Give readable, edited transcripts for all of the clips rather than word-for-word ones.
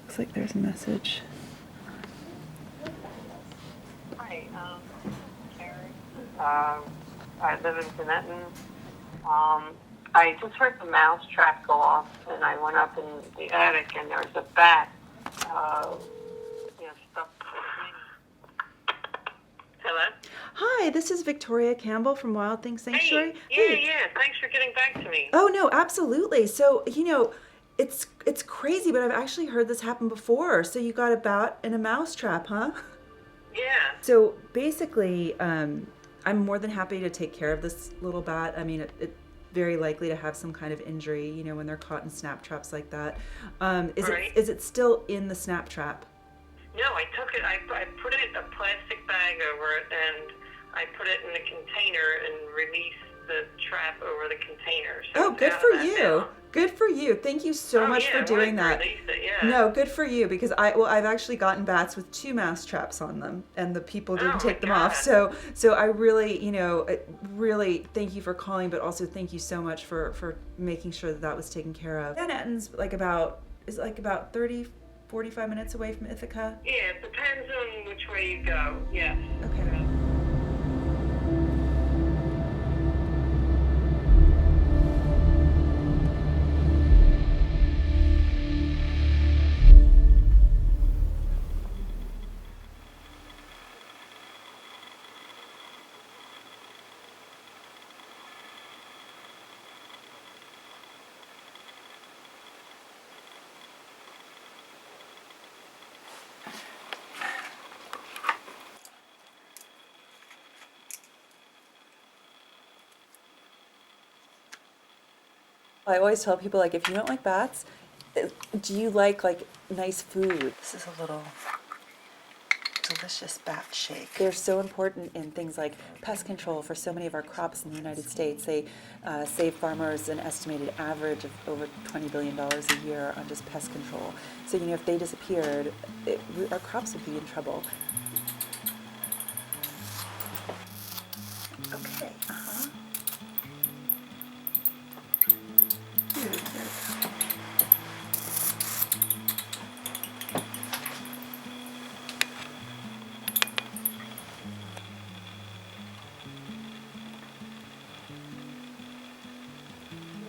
Looks like there's a message. Hi, Terry. I live in Benetton. I just heard the mouse trap go off, and I went up in the attic, and there was a bat, stuck to the thing. Hello? Hi, this is Victoria Campbell from Wild Things Sanctuary. Yeah. Thanks for getting back to me. Oh, no, absolutely. So, it's crazy, but I've actually heard this happen before. So you got a bat in a mouse trap, huh? Yeah. So basically, I'm more than happy to take care of this little bat. I mean, it's very likely to have some kind of injury, when they're caught in snap traps like that. Is it still in the snap trap? No, I took it. I put it in a plastic bag over it, and I put it in a container and released the trap over the container. So good for you. Now. Good for you. Thank you so much for doing that. No, good for you, because I've actually gotten bats with 2 mouse traps on them, and the people didn't take them off. So I really, really thank you for calling, but also thank you so much for making sure that was taken care of. Benetton's about 30, 45 minutes away from Ithaca. Yeah, it depends on which way you go. Yeah. Okay. I always tell people, if you don't like bats, do you like nice food? This is a little delicious bat shake. They're so important in things like pest control for so many of our crops in the United States. They save farmers an estimated average of over $20 billion a year on just pest control. So, if they disappeared, our crops would be in trouble. Okay,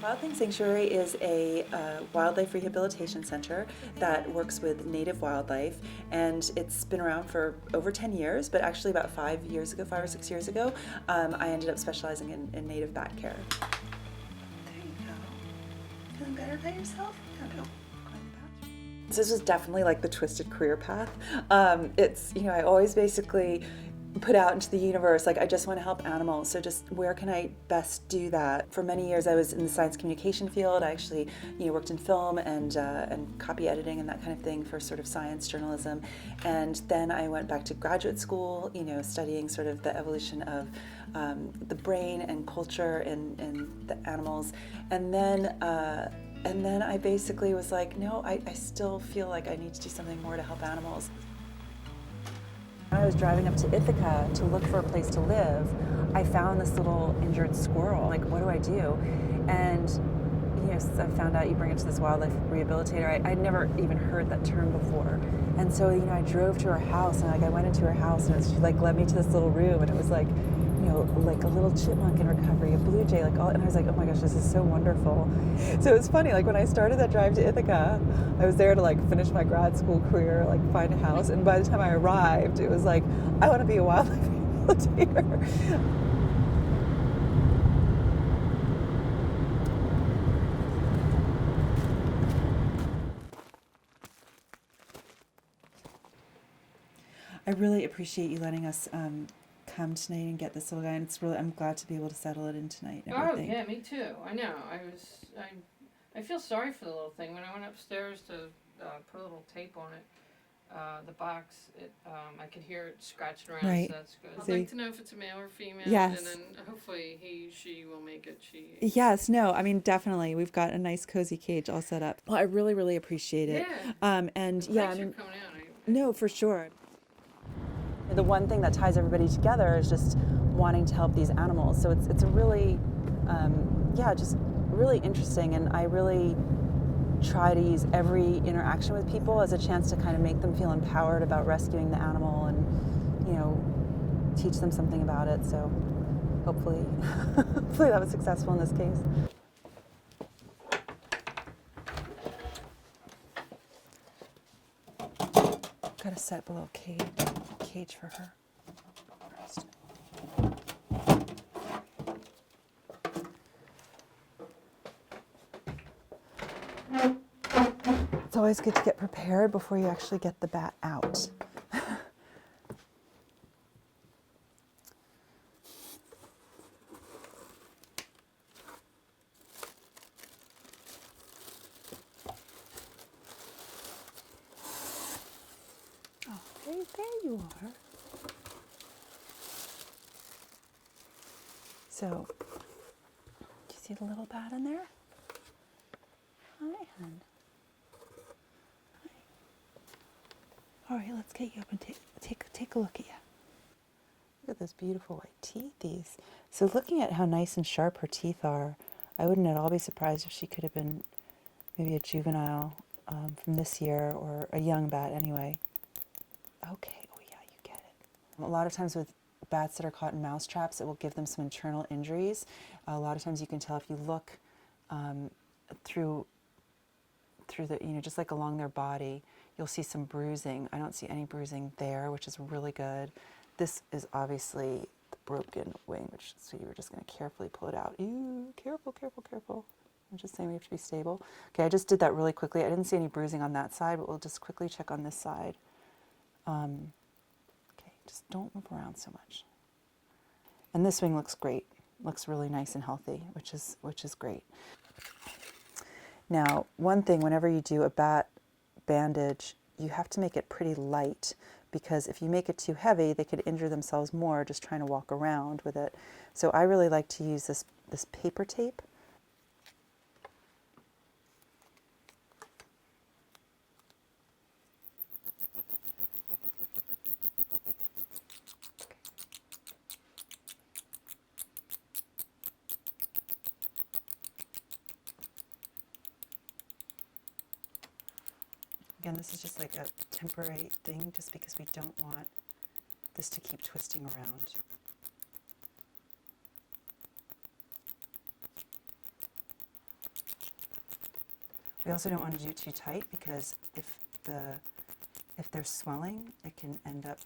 Wild Things Sanctuary is a wildlife rehabilitation center that works with native wildlife, and it's been around for over 10 years, but actually about 5 or 6 years ago, I ended up specializing in native bat care. There you go. Feeling better by yourself? Go. So this was definitely the twisted career path. It's, I always basically put out into the universe, I just want to help animals, so just where can I best do that? For many years I was in the science communication field. I actually worked in film and copy editing and that kind of thing for sort of science journalism, and then I went back to graduate school, studying sort of the evolution of the brain and culture in the animals, and then I basically was no, I still feel like I need to do something more to help animals. When I was driving up to Ithaca to look for a place to live, I found this little injured squirrel. What do I do? And I found out you bring it to this wildlife rehabilitator. I'd never even heard that term before. And so, I drove to her house, and I went into her house, and she led me to this little room, and it was a little chipmunk in recovery, a blue jay, and I was oh my gosh, this is so wonderful. So it's funny, when I started that drive to Ithaca, I was there to finish my grad school career, find a house, and by the time I arrived, it was I want to be a wildlife rehabilitator. I really appreciate you letting us come tonight and get this little guy, and I'm glad to be able to settle it in tonight and everything. Oh yeah, me too. I know. I feel sorry for the little thing. When I went upstairs to put a little tape on it, the box, I could hear it scratching around. Right. So that's good. I'd like to know if it's a male or female. Yes. And then hopefully she will make it. Yes. No. I mean, definitely. We've got a nice cozy cage all set up. Well, I really, really appreciate it. Yeah. And Thanks yeah. for coming out. No, for sure. The one thing that ties everybody together is just wanting to help these animals. So it's a really, just really interesting, and I really, try to use every interaction with people as a chance to kind of make them feel empowered about rescuing the animal and, you know, teach them something about it. So hopefully, hopefully that was successful in this case. Got to set up a little cage for her first. It's always good to get prepared before you actually get the bat out. Oh, there you are. So, do you see the little bat in there? Hi, hon. All right, let's get you up and take a look at you. Look at those beautiful white teeth. So looking at how nice and sharp her teeth are, I wouldn't at all be surprised if she could have been maybe a juvenile from this year, or a young bat anyway. Okay, oh yeah, you get it. A lot of times with bats that are caught in mouse traps, it will give them some internal injuries. A lot of times you can tell if you look through the, you know, just like along their body, you'll see some bruising. I don't see any bruising there, which is really good. This is obviously the broken wing, so you're just going to carefully pull it out. Ew, careful, careful, careful. I'm just saying we have to be stable. Okay, I just did that really quickly. I didn't see any bruising on that side, but we'll just quickly check on this side. Okay, just don't move around so much. And this wing looks great. Looks really nice and healthy, which is great. Now, one thing, whenever you do a bat bandage, you have to make it pretty light, because if you make it too heavy, they could injure themselves more just trying to walk around with it. So I really like to use this paper tape. Again, this is just like a temporary thing, just because we don't want this to keep twisting around. We also don't want to do it too tight, because if there's swelling, it can end up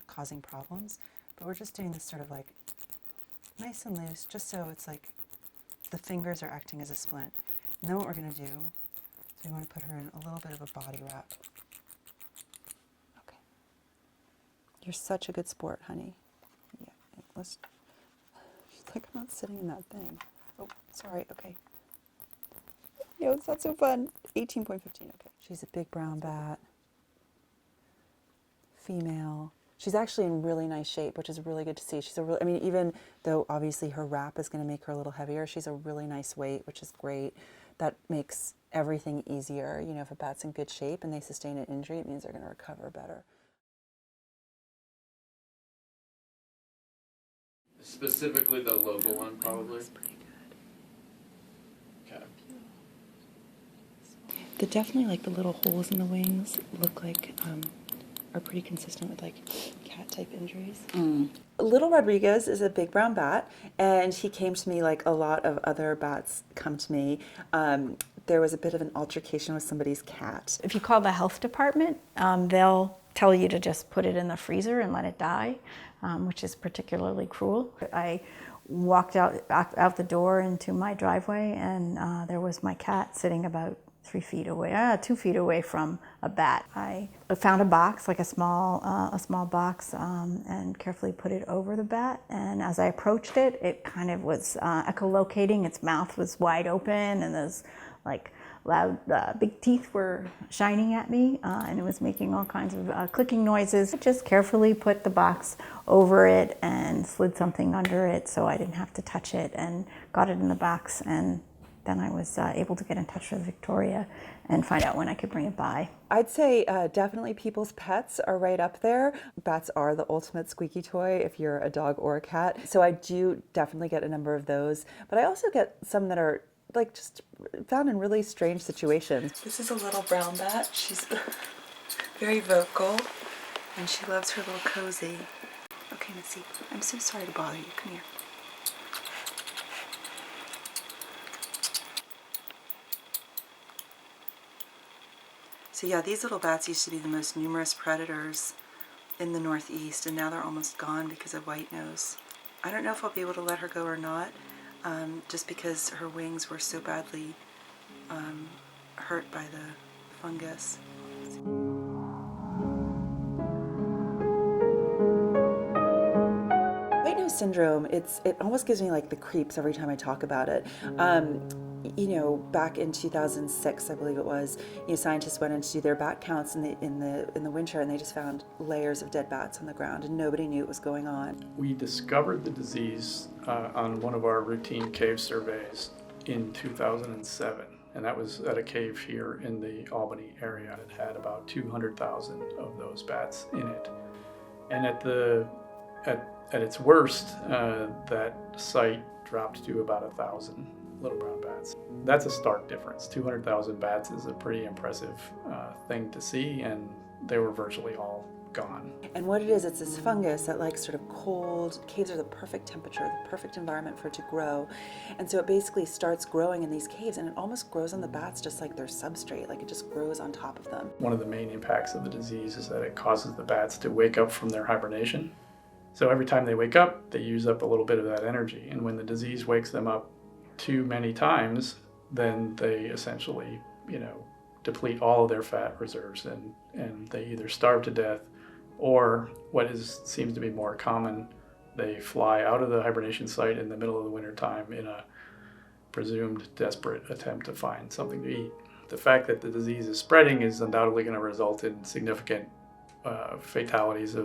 causing problems. But we're just doing this sort of like nice and loose, just so it's like the fingers are acting as a splint. And then what we're going to do, so we want to put her in a little bit of a body wrap. Okay. You're such a good sport, honey. Yeah, she's like, I'm not sitting in that thing. Oh, sorry, okay. No, it's not so fun. 18.15, okay. She's a big brown bat. Female. She's actually in really nice shape, which is really good to see. She's I mean, even though obviously her wrap is going to make her a little heavier, she's a really nice weight, which is great. That makes everything easier. You know, if a bat's in good shape and they sustain an injury, it means they're going to recover better. Specifically the local one, probably? That's pretty good. Okay. Definitely like the little holes in the wings look like are pretty consistent with like cat type injuries. Little Rodriguez is a big brown bat, and he came to me like a lot of other bats come to me. There was a bit of an altercation with somebody's cat. If you call the health department, they'll tell you to just put it in the freezer and let it die, which is particularly cruel. I walked out the door into my driveway, and there was my cat sitting about 2 feet away from a bat. I found a box, like a small box, and carefully put it over the bat. And as I approached it, it kind of was echolocating. Its mouth was wide open, and those like loud, big teeth were shining at me, and it was making all kinds of clicking noises. I just carefully put the box over it and slid something under it so I didn't have to touch it, and got it in the box. And then I was able to get in touch with Victoria and find out when I could bring it by. I'd say definitely people's pets are right up there. Bats are the ultimate squeaky toy if you're a dog or a cat. So I do definitely get a number of those. But I also get some that are like just found in really strange situations. This is a little brown bat. She's very vocal, and she loves her little cozy. Okay, Missy, I'm so sorry to bother you. Come here. So yeah, these little bats used to be the most numerous predators in the Northeast, and now they're almost gone because of white nose. I don't know if I'll be able to let her go or not, just because her wings were so badly hurt by the fungus. White nose syndrome, it almost gives me like the creeps every time I talk about it. You know, back in 2006, I believe it was, you know, scientists went in to do their bat counts in the winter, and they just found layers of dead bats on the ground, and nobody knew what was going on. We discovered the disease on one of our routine cave surveys in 2007, and that was at a cave here in the Albany area. It had about 200,000 of those bats in it, and at its worst, that site dropped to about 1,000 little brown bats. That's a stark difference. 200,000 bats is a pretty impressive thing to see, and they were virtually all gone. And what it is, it's this fungus that likes sort of cold. Caves are the perfect temperature, the perfect environment for it to grow. And so it basically starts growing in these caves, and it almost grows on the bats just like their substrate, like it just grows on top of them. One of the main impacts of the disease is that it causes the bats to wake up from their hibernation. So every time they wake up, they use up a little bit of that energy. And when the disease wakes them up too many times, then they essentially, deplete all of their fat reserves, and they either starve to death, or what seems to be more common, they fly out of the hibernation site in the middle of the winter time in a presumed desperate attempt to find something to eat. The fact that the disease is spreading is undoubtedly going to result in significant fatalities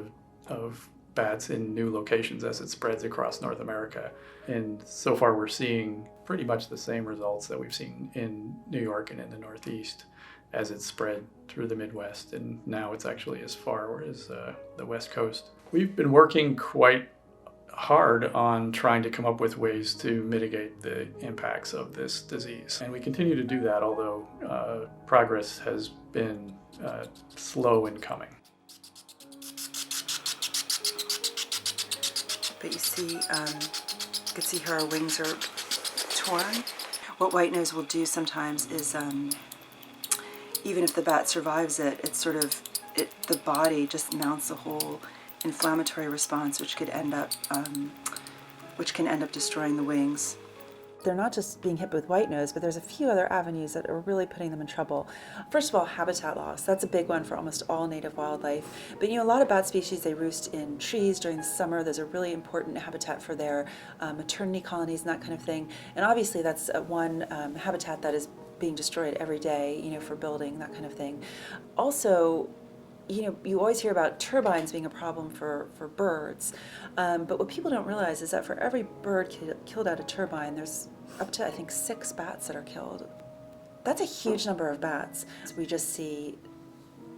of bats in new locations as it spreads across North America. And so far we're seeing pretty much the same results that we've seen in New York and in the Northeast as it's spread through the Midwest, and now it's actually as far as the West Coast. We've been working quite hard on trying to come up with ways to mitigate the impacts of this disease. And we continue to do that, although progress has been slow in coming. But you see, you can see her wings are torn. What white nose will do sometimes is, even if the bat survives it, the body just mounts a whole inflammatory response, which can end up destroying the wings. They're not just being hit with white nose, but there's a few other avenues that are really putting them in trouble. First of all, habitat loss. That's a big one for almost all native wildlife. But a lot of bat species, they roost in trees during the summer. Those are really important habitat for their maternity colonies and that kind of thing. And obviously that's one habitat that is being destroyed every day, for building, that kind of thing. Also, you always hear about turbines being a problem for birds, but what people don't realize is that for every bird killed at a turbine, there's up to, I think, 6 bats that are killed. That's a huge number of bats. We just see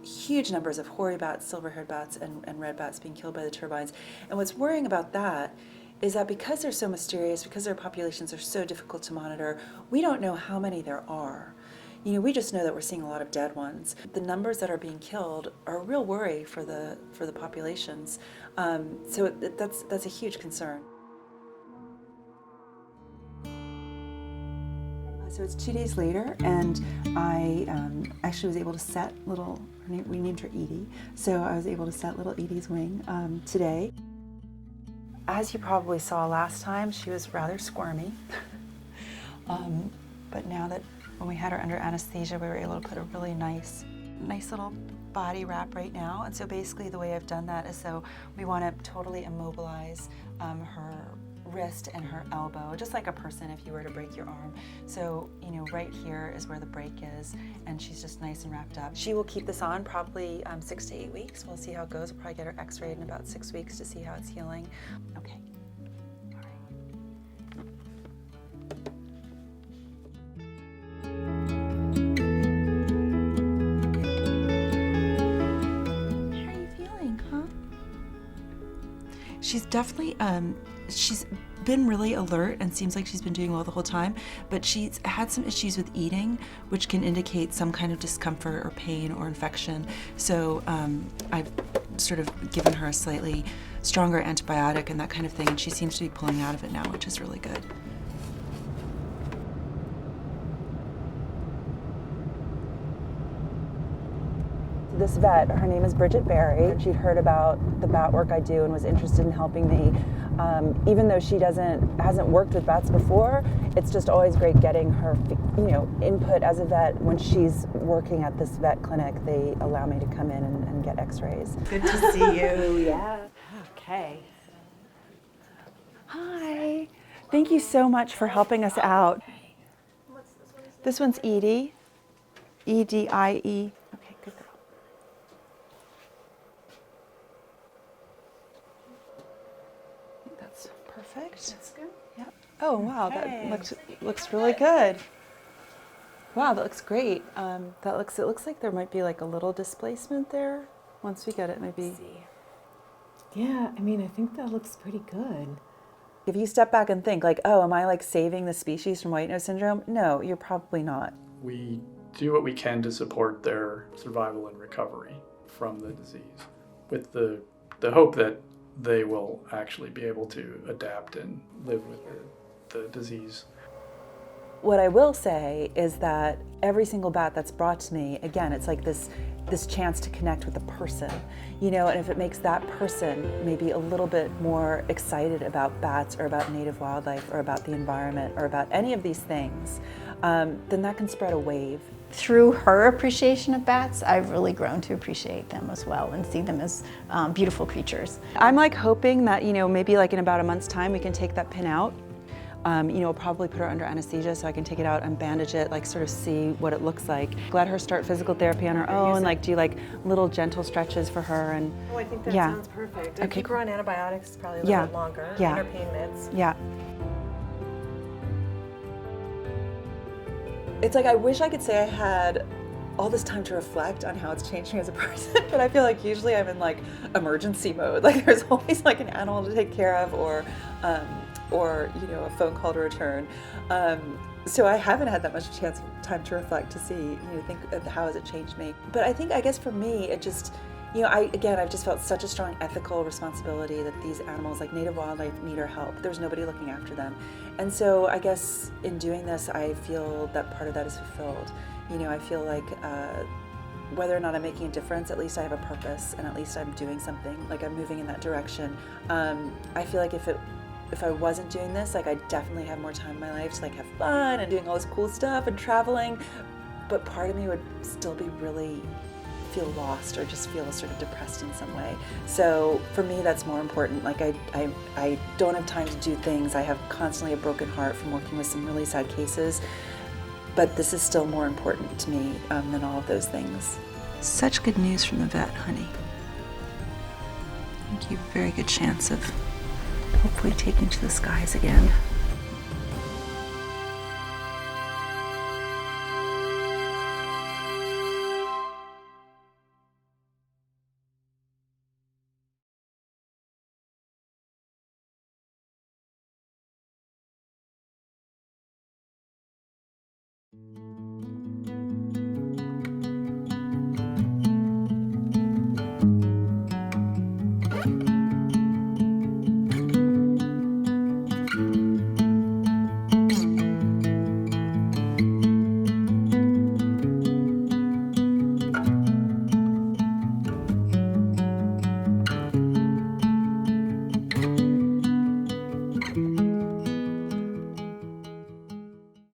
huge numbers of hoary bats, silver-haired bats, and red bats being killed by the turbines. And what's worrying about that is that because they're so mysterious, because their populations are so difficult to monitor, we don't know how many there are. We just know that we're seeing a lot of dead ones. The numbers that are being killed are a real worry for the populations. So that's a huge concern. So it's 2 days later, and I actually was able to set we named her Edie, so I was able to set little Edie's wing today. As you probably saw last time, she was rather squirmy. But now that when we had her under anesthesia, we were able to put a really nice little body wrap right now. And so basically the way I've done that is, so we want to totally immobilize her wrist and her elbow, just like a person if you were to break your arm. So, right here is where the break is, and she's just nice and wrapped up. She will keep this on probably 6 to 8 weeks. We'll see how it goes. We'll probably get her x-rayed in about 6 weeks to see how it's healing. Okay. All right. She's definitely, she's been really alert and seems like she's been doing well the whole time, but she's had some issues with eating, which can indicate some kind of discomfort or pain or infection. So I've sort of given her a slightly stronger antibiotic and that kind of thing, and she seems to be pulling out of it now, which is really good. This vet, her name is Bridget Berry. She'd heard about the bat work I do and was interested in helping me. Even though she hasn't worked with bats before, it's just always great getting her, input as a vet. When she's working at this vet clinic, they allow me to come in and get x-rays. Good to see you. Yeah. Okay. Hi. Thank you so much for helping us out. This one's Edie. E-D-I-E. Okay, good girl. I think that's perfect. That's good. Yep. Oh wow, Okay. that looks really good. Wow, that looks great. It looks like there might be like a little displacement there. Once we get it, maybe. Yeah, I mean, I think that looks pretty good. If you step back and think like, oh, am I like saving the species from white nose syndrome? No, you're probably not. We do what we can to support their survival and recovery from the disease, with the hope that they will actually be able to adapt and live with the disease. What I will say is that every single bat that's brought to me, again, it's like this chance to connect with a person, and if it makes that person maybe a little bit more excited about bats or about native wildlife or about the environment or about any of these things, then that can spread a wave. Through her appreciation of bats, I've really grown to appreciate them as well and see them as beautiful creatures. I'm like hoping that, maybe like in about a month's time we can take that pin out. We'll probably put her under anesthesia so I can take it out and bandage it, like sort of see what it looks like. Let her start physical therapy on her own, like do like little gentle stretches for her. And Oh, I think that yeah. sounds perfect. Okay. Keep her on antibiotics probably a little bit longer. Yeah. And her pain meds. Yeah. It's like I wish I could say I had all this time to reflect on how it's changed me as a person, but I feel like usually I'm in like emergency mode. Like there's always like an animal to take care of or a phone call to return. So I haven't had that much time to reflect to see, think of how has it changed me. But I guess for me, it just, I've just felt such a strong ethical responsibility that these animals, like native wildlife, need our help. There's nobody looking after them. And so I guess in doing this, I feel that part of that is fulfilled. I feel like whether or not I'm making a difference, at least I have a purpose and at least I'm doing something, like I'm moving in that direction. I feel like if I wasn't doing this, like I definitely have more time in my life to like have fun and doing all this cool stuff and traveling, but part of me would still be really feel lost or just feel sort of depressed in some way. So for me, that's more important. Like I don't have time to do things. I have constantly a broken heart from working with some really sad cases, but this is still more important to me than all of those things. Such good news from the vet, honey. I think you have a very good chance of hopefully taking to the skies again.